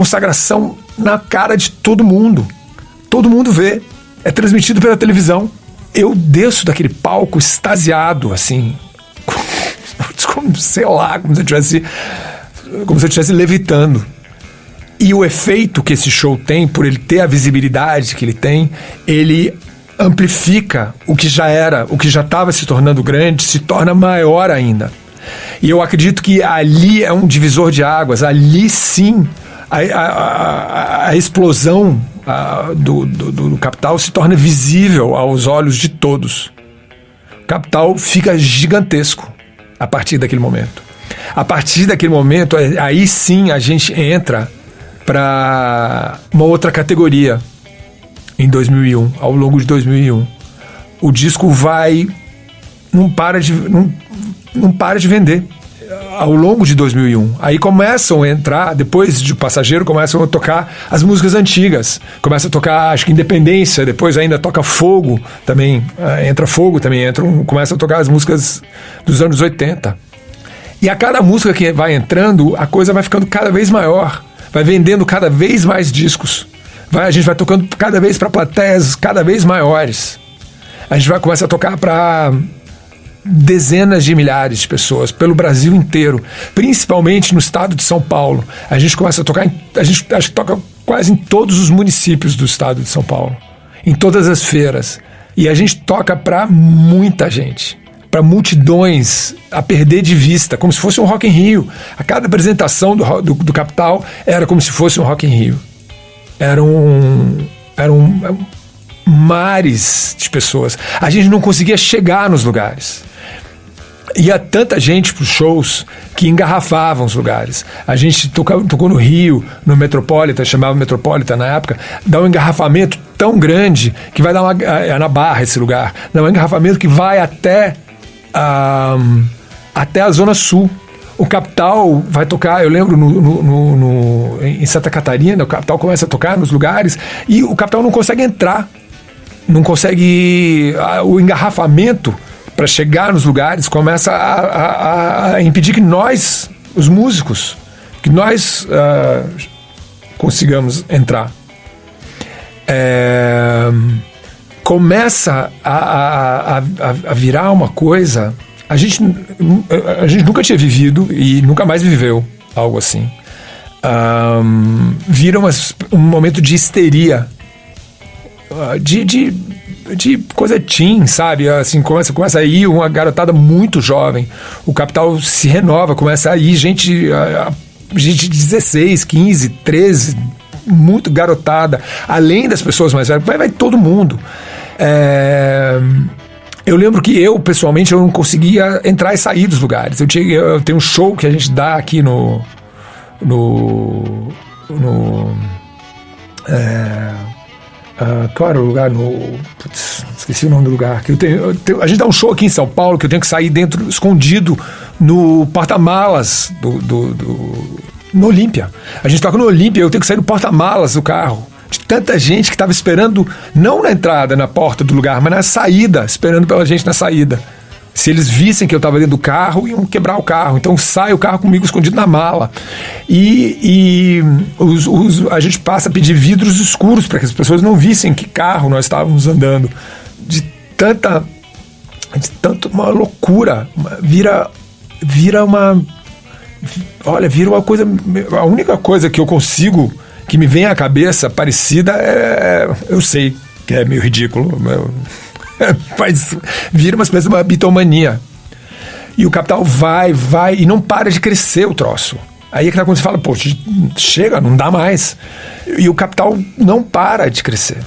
consagração na cara de todo mundo. Todo mundo vê. É transmitido pela televisão. Eu desço daquele palco extasiado, assim, sei lá, como se eu estivesse levitando. E o efeito que esse show tem, por ele ter a visibilidade que ele tem, ele amplifica o que já estava se tornando grande, se torna maior ainda. E eu acredito que ali é um divisor de águas, ali sim a explosão do Capital se torna visível aos olhos de todos. O Capital fica gigantesco a partir daquele momento. A partir daquele momento, aí sim a gente entra para uma outra categoria em 2001, ao longo de 2001. O disco não para de vender ao longo de 2001. Aí começam a entrar, depois de Passageiro, começam a tocar as músicas antigas. Começa a tocar, acho que Independência, depois ainda toca Fogo também, entra Fogo também, começa a tocar as músicas dos anos 80. E a cada música que vai entrando, a coisa vai ficando cada vez maior, vai vendendo cada vez mais discos. A gente vai tocando cada vez para plateias cada vez maiores. A gente vai começar a tocar para dezenas de milhares de pessoas pelo Brasil inteiro, principalmente no estado de São Paulo. A gente começa a tocar, a gente acho que toca quase em todos os municípios do estado de São Paulo, em todas as feiras. E a gente toca para muita gente, para multidões a perder de vista, como se fosse um Rock in Rio. A cada apresentação do Capital era como se fosse um Rock in Rio. Eram mares de pessoas. A gente não conseguia chegar nos lugares. Ia tanta gente para os shows que engarrafavam os lugares. A gente tocou no Rio, no Metropolitan, chamava Metropolitan na época, dá um engarrafamento tão grande que vai dar na Barra esse lugar, dá um engarrafamento que vai até a Zona Sul. O Capital vai tocar, eu lembro, em Santa Catarina, o Capital começa a tocar nos lugares e o Capital não consegue entrar, não consegue. O engarrafamento para chegar nos lugares começa a impedir que nós, os músicos, que nós consigamos entrar. Começa a virar uma coisa. A gente nunca tinha vivido e nunca mais viveu algo assim. Vira um momento de histeria, de coisa teen, sabe? Assim, começa a ir uma garotada muito jovem. O Capital se renova, começa a ir gente de 16, 15, 13, muito garotada, além das pessoas mais velhas, vai todo mundo. Eu lembro que pessoalmente, eu não conseguia entrar e sair dos lugares. Eu tenho um show que a gente dá aqui qual era o lugar? Esqueci o nome do lugar. A gente dá um show aqui em São Paulo que eu tenho que sair escondido no porta-malas no Olímpia. A gente toca no Olímpia, eu tenho que sair no porta-malas do carro. De tanta gente que estava esperando, não na entrada, na porta do lugar, mas na saída, esperando pela gente na saída. Se eles vissem que eu estava dentro do carro, iam quebrar o carro. Então sai o carro comigo escondido na mala. A gente passa a pedir vidros escuros para que as pessoas não vissem que carro nós estávamos andando. De tanta uma loucura. Vira uma coisa. A única coisa que eu consigo, que me vem à cabeça parecida, eu sei que é meio ridículo, mas vira uma espécie de uma bitomania. E o Capital vai e não para de crescer o troço. Aí é que tá quando você fala, pô, chega, não dá mais. E o Capital não para de crescer.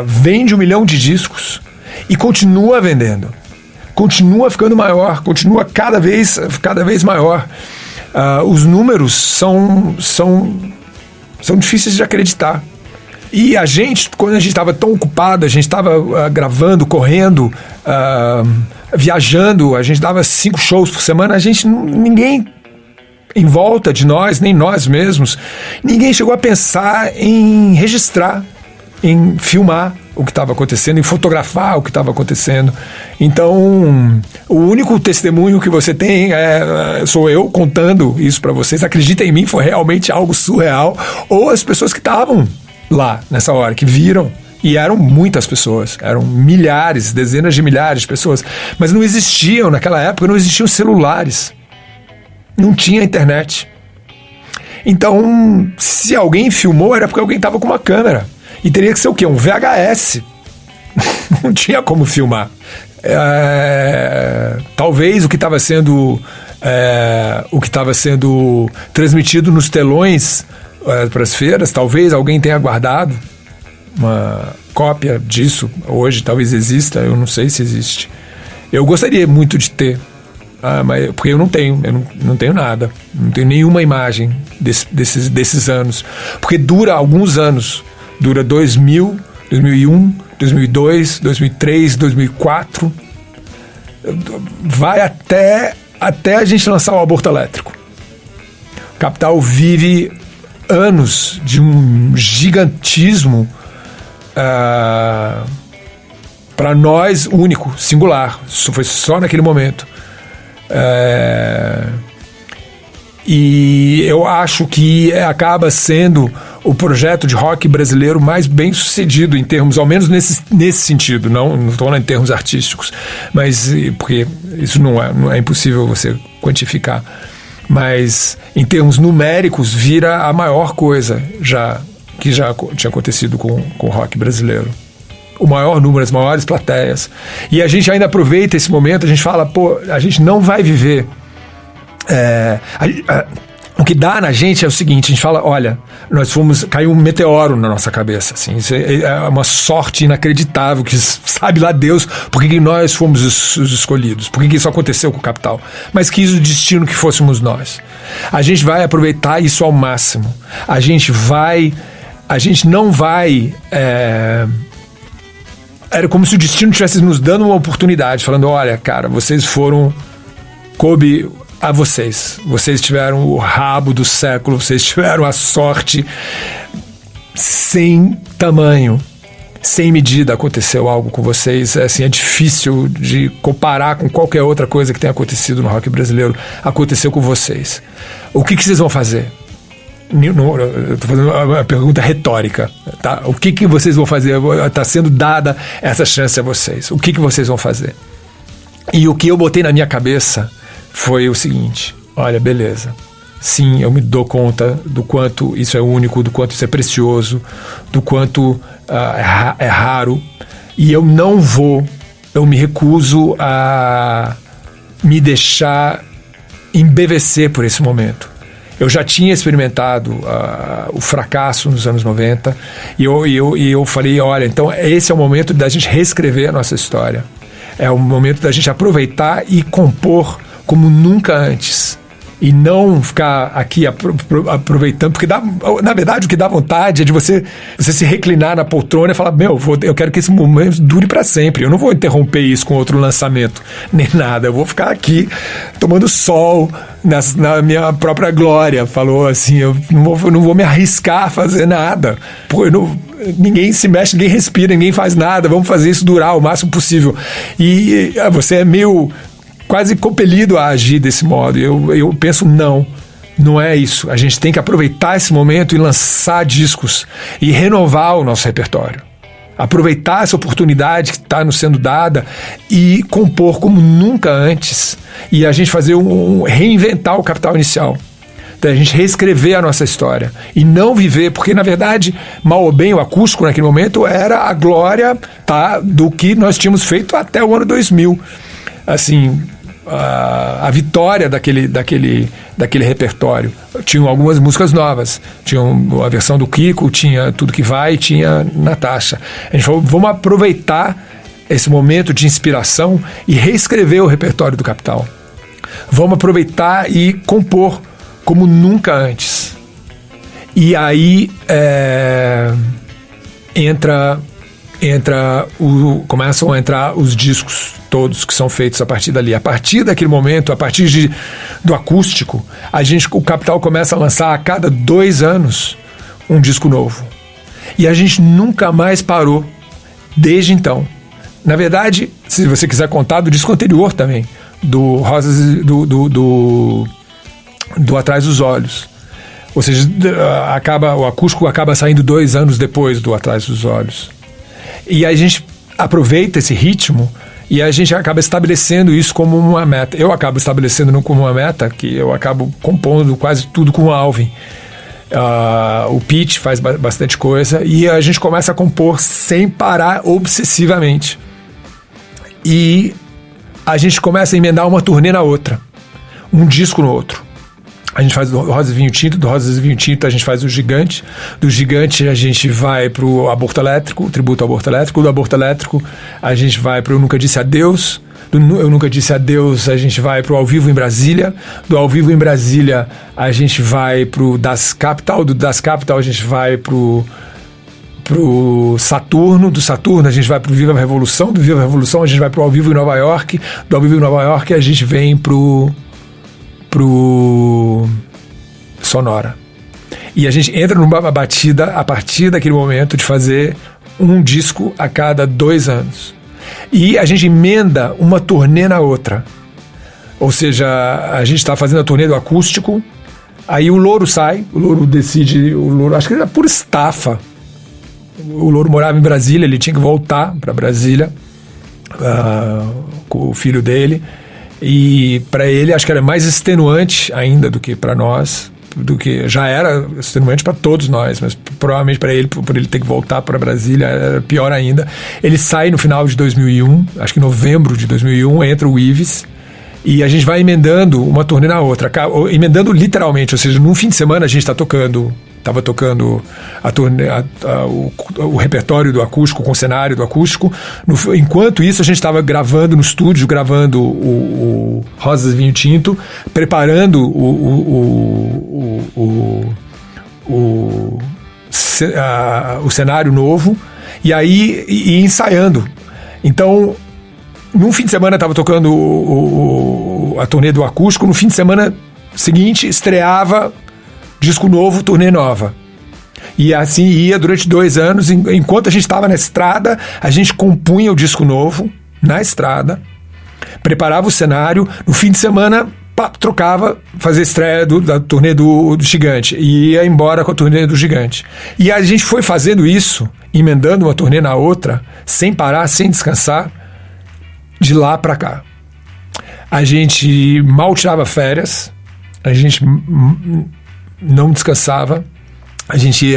Vende 1 milhão de discos e continua vendendo. Continua ficando maior, continua cada vez maior. Os números são difíceis de acreditar. E a gente, quando a gente estava tão ocupado, a gente estava gravando, correndo, viajando, a gente dava 5 shows por semana, ninguém em volta de nós, nem nós mesmos, ninguém chegou a pensar em registrar, em filmar o que estava acontecendo, em fotografar o que estava acontecendo. Então, o único testemunho que você tem sou eu contando isso para vocês. Acreditem em mim, foi realmente algo surreal. Ou as pessoas que estavam lá nessa hora, que viram. E eram muitas pessoas, eram milhares, dezenas de milhares de pessoas. Mas não existiam, naquela época, não existiam celulares. Não tinha internet. Então, se alguém filmou, era porque alguém estava com uma câmera. E teria que ser o quê? Um VHS. Não tinha como filmar. Talvez o que estava sendo transmitido nos telões para as feiras, talvez alguém tenha guardado uma cópia disso hoje, talvez exista, eu não sei se existe. Eu gostaria muito de ter, mas, porque eu não tenho nada, não tenho nenhuma imagem desses anos, porque dura alguns anos, dura 2000, 2001, 2002, 2003, 2004, vai até a gente lançar o aborto elétrico. O Capital vive anos de um gigantismo para nós único, singular. Isso foi só naquele momento. E eu acho que acaba sendo o projeto de rock brasileiro mais bem sucedido em termos, ao menos nesse sentido, não estou falando em termos artísticos, mas porque isso não é impossível você quantificar, mas em termos numéricos vira a maior coisa que já tinha acontecido com o rock brasileiro. O maior número, as maiores plateias. E a gente ainda aproveita esse momento, a gente fala, pô, a gente não vai viver. O que dá na gente é o seguinte, a gente fala, olha, caiu um meteoro na nossa cabeça, assim, isso é uma sorte inacreditável, que sabe lá Deus por que nós fomos os escolhidos, por que isso aconteceu com o Capital, mas quis o destino que fôssemos nós. A gente vai aproveitar isso ao máximo, a gente não vai... Era como se o destino estivesse nos dando uma oportunidade, falando, olha, cara, coube a vocês. Vocês tiveram o rabo do século, vocês tiveram a sorte sem tamanho, sem medida. Aconteceu algo com vocês, assim, é difícil de comparar com qualquer outra coisa que tenha acontecido no rock brasileiro. Aconteceu com vocês. O que vocês vão fazer? Eu estou fazendo uma pergunta retórica, tá? O que vocês vão fazer? Está sendo dada essa chance a vocês. O que vocês vão fazer? E o que eu botei na minha cabeça foi o seguinte: olha, beleza, sim, eu me dou conta do quanto isso é único, do quanto isso é precioso, do quanto é raro, e eu me recuso a me deixar embevecer por esse momento. Eu já tinha experimentado o fracasso nos anos 90 e eu falei, olha, então esse é o momento da gente reescrever a nossa história. É o momento da gente aproveitar e compor como nunca antes. E não ficar aqui aproveitando, porque na verdade o que dá vontade é de você se reclinar na poltrona e falar, eu quero que esse momento dure para sempre, eu não vou interromper isso com outro lançamento, nem nada, eu vou ficar aqui tomando sol na minha própria glória. Falou assim, eu não vou me arriscar a fazer nada, ninguém se mexe, ninguém respira, ninguém faz nada, vamos fazer isso durar o máximo possível. E você é meio... quase compelido a agir desse modo. Eu penso, não é isso. A gente tem que aproveitar esse momento e lançar discos e renovar o nosso repertório. Aproveitar essa oportunidade que está nos sendo dada e compor como nunca antes. E a gente fazer reinventar o Capital inicial. Então, a gente reescrever a nossa história e não viver, porque na verdade, mal ou bem, o acústico naquele momento era a glória, tá, do que nós tínhamos feito até o ano 2000. Assim, a vitória daquele repertório. Tinham algumas músicas novas, tinha a versão do Kiko, tinha Tudo Que Vai, tinha Natasha. A gente falou, vamos aproveitar esse momento de inspiração e reescrever o repertório do Capital. Vamos aproveitar e compor como nunca antes. E aí começam a entrar os discos todos que são feitos a partir dali. A partir daquele momento, a partir do acústico, o Capital começa a lançar a cada 2 anos um disco novo. E a gente nunca mais parou desde então. Na verdade, se você quiser contar do disco anterior também, do Rosas, do Atrás dos Olhos. Ou seja, o acústico acaba saindo 2 anos depois do Atrás dos Olhos. E a gente aproveita esse ritmo e a gente acaba estabelecendo isso como uma meta. Eu acabo estabelecendo como uma meta, que eu acabo compondo quase tudo com o Alvin. O Pete faz bastante coisa e a gente começa a compor sem parar obsessivamente. E a gente começa a emendar uma turnê na outra, um disco no outro. A gente faz do Rosas e Vinho Tinto, do Rosas e Vinho Tinto a gente faz o Gigante, do Gigante a gente vai pro Aborto Elétrico, o tributo ao Aborto Elétrico, do Aborto Elétrico a gente vai pro Eu Nunca Disse Adeus, do Eu Nunca Disse Adeus a gente vai pro Ao Vivo em Brasília, do Ao Vivo em Brasília a gente vai pro Das Capital, do Das Capital a gente vai pro Saturno, do Saturno a gente vai pro Viva a Revolução, do Viva a Revolução a gente vai pro Ao Vivo em Nova York, do Ao Vivo em Nova York a gente vem pro Sonora. E a gente entra numa batida a partir daquele momento de fazer um disco a cada 2 anos. E a gente emenda uma turnê na outra. Ou seja, a gente está fazendo a turnê do acústico, aí o Louro sai, o Louro decide, acho que era por estafa. O Louro morava em Brasília, ele tinha que voltar para Brasília com o filho dele. E para ele acho que era mais extenuante ainda do que para nós, do que já era extenuante para todos nós, mas provavelmente para ele, por ele ter que voltar para Brasília, era pior ainda. Ele sai no final de 2001, acho que em novembro de 2001, entra o Ives e a gente vai emendando uma turnê na outra, emendando literalmente, ou seja, num fim de semana a gente estava tocando a turnê, o repertório do acústico com o cenário do acústico. Enquanto isso, a gente estava gravando no estúdio, gravando o Rosas e Vinho Tinto, preparando o cenário novo e aí ensaiando. Então, num fim de semana estava tocando a turnê do acústico, no fim de semana seguinte estreava disco novo, turnê nova. E assim ia durante 2 anos. Enquanto a gente estava na estrada, a gente compunha o disco novo na estrada, preparava o cenário, no fim de semana trocava, fazia estreia da turnê do Gigante e ia embora com a turnê do Gigante. E a gente foi fazendo isso, emendando uma turnê na outra, sem parar, sem descansar, de lá para cá. A gente mal tirava férias, a gente não descansava, a gente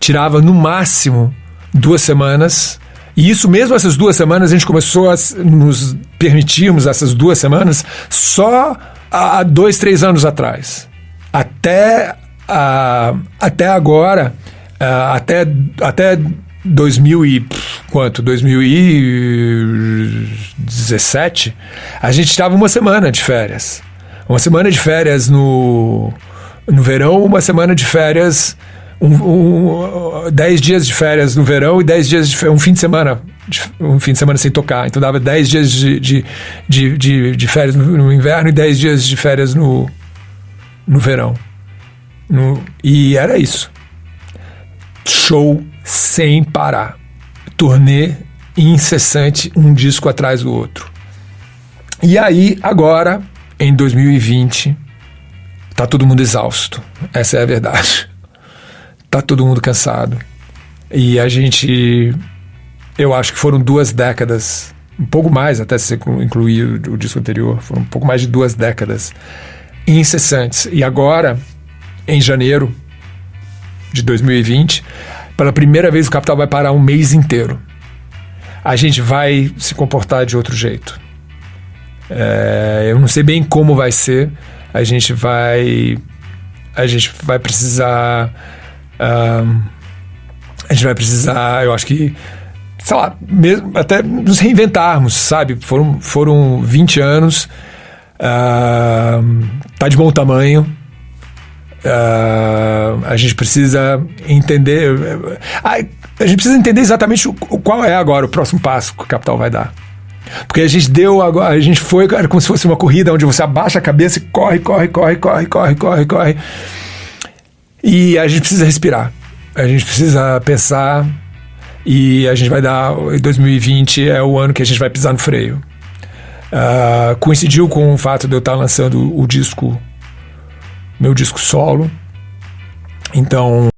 tirava no máximo 2 semanas, e isso mesmo, essas 2 semanas a gente começou a nos permitirmos essas 2 semanas só há 2, 3 anos atrás, até agora, até 2017 a gente estava uma semana de férias no verão, uma semana de férias, 10 dias de férias no verão e 10 dias de um fim de semana sem tocar. Então dava 10 dias de férias no inverno e 10 dias de férias no verão. E era isso. Show sem parar. Turnê incessante, um disco atrás do outro. E aí, agora, em 2020... tá todo mundo exausto, essa é a verdade. Tá todo mundo cansado. E a gente, eu acho que foram 2 décadas, um pouco mais, até se incluir o disco anterior, foram um pouco mais de 2 décadas incessantes. E agora, em janeiro de 2020, pela primeira vez o Capital vai parar um mês inteiro. A gente vai se comportar de outro jeito. Eu não sei bem como vai ser. A gente vai precisar, eu acho que, sei lá, mesmo até nos reinventarmos, sabe? Foram 20 anos, tá de bom tamanho, a gente precisa entender, exatamente qual é agora o próximo passo que o Capital vai dar. Porque a gente foi como se fosse uma corrida onde você abaixa a cabeça e corre. E a gente precisa respirar. A gente precisa pensar e a gente vai dar... 2020 é o ano que a gente vai pisar no freio. Coincidiu com o fato de eu estar lançando meu disco solo. Então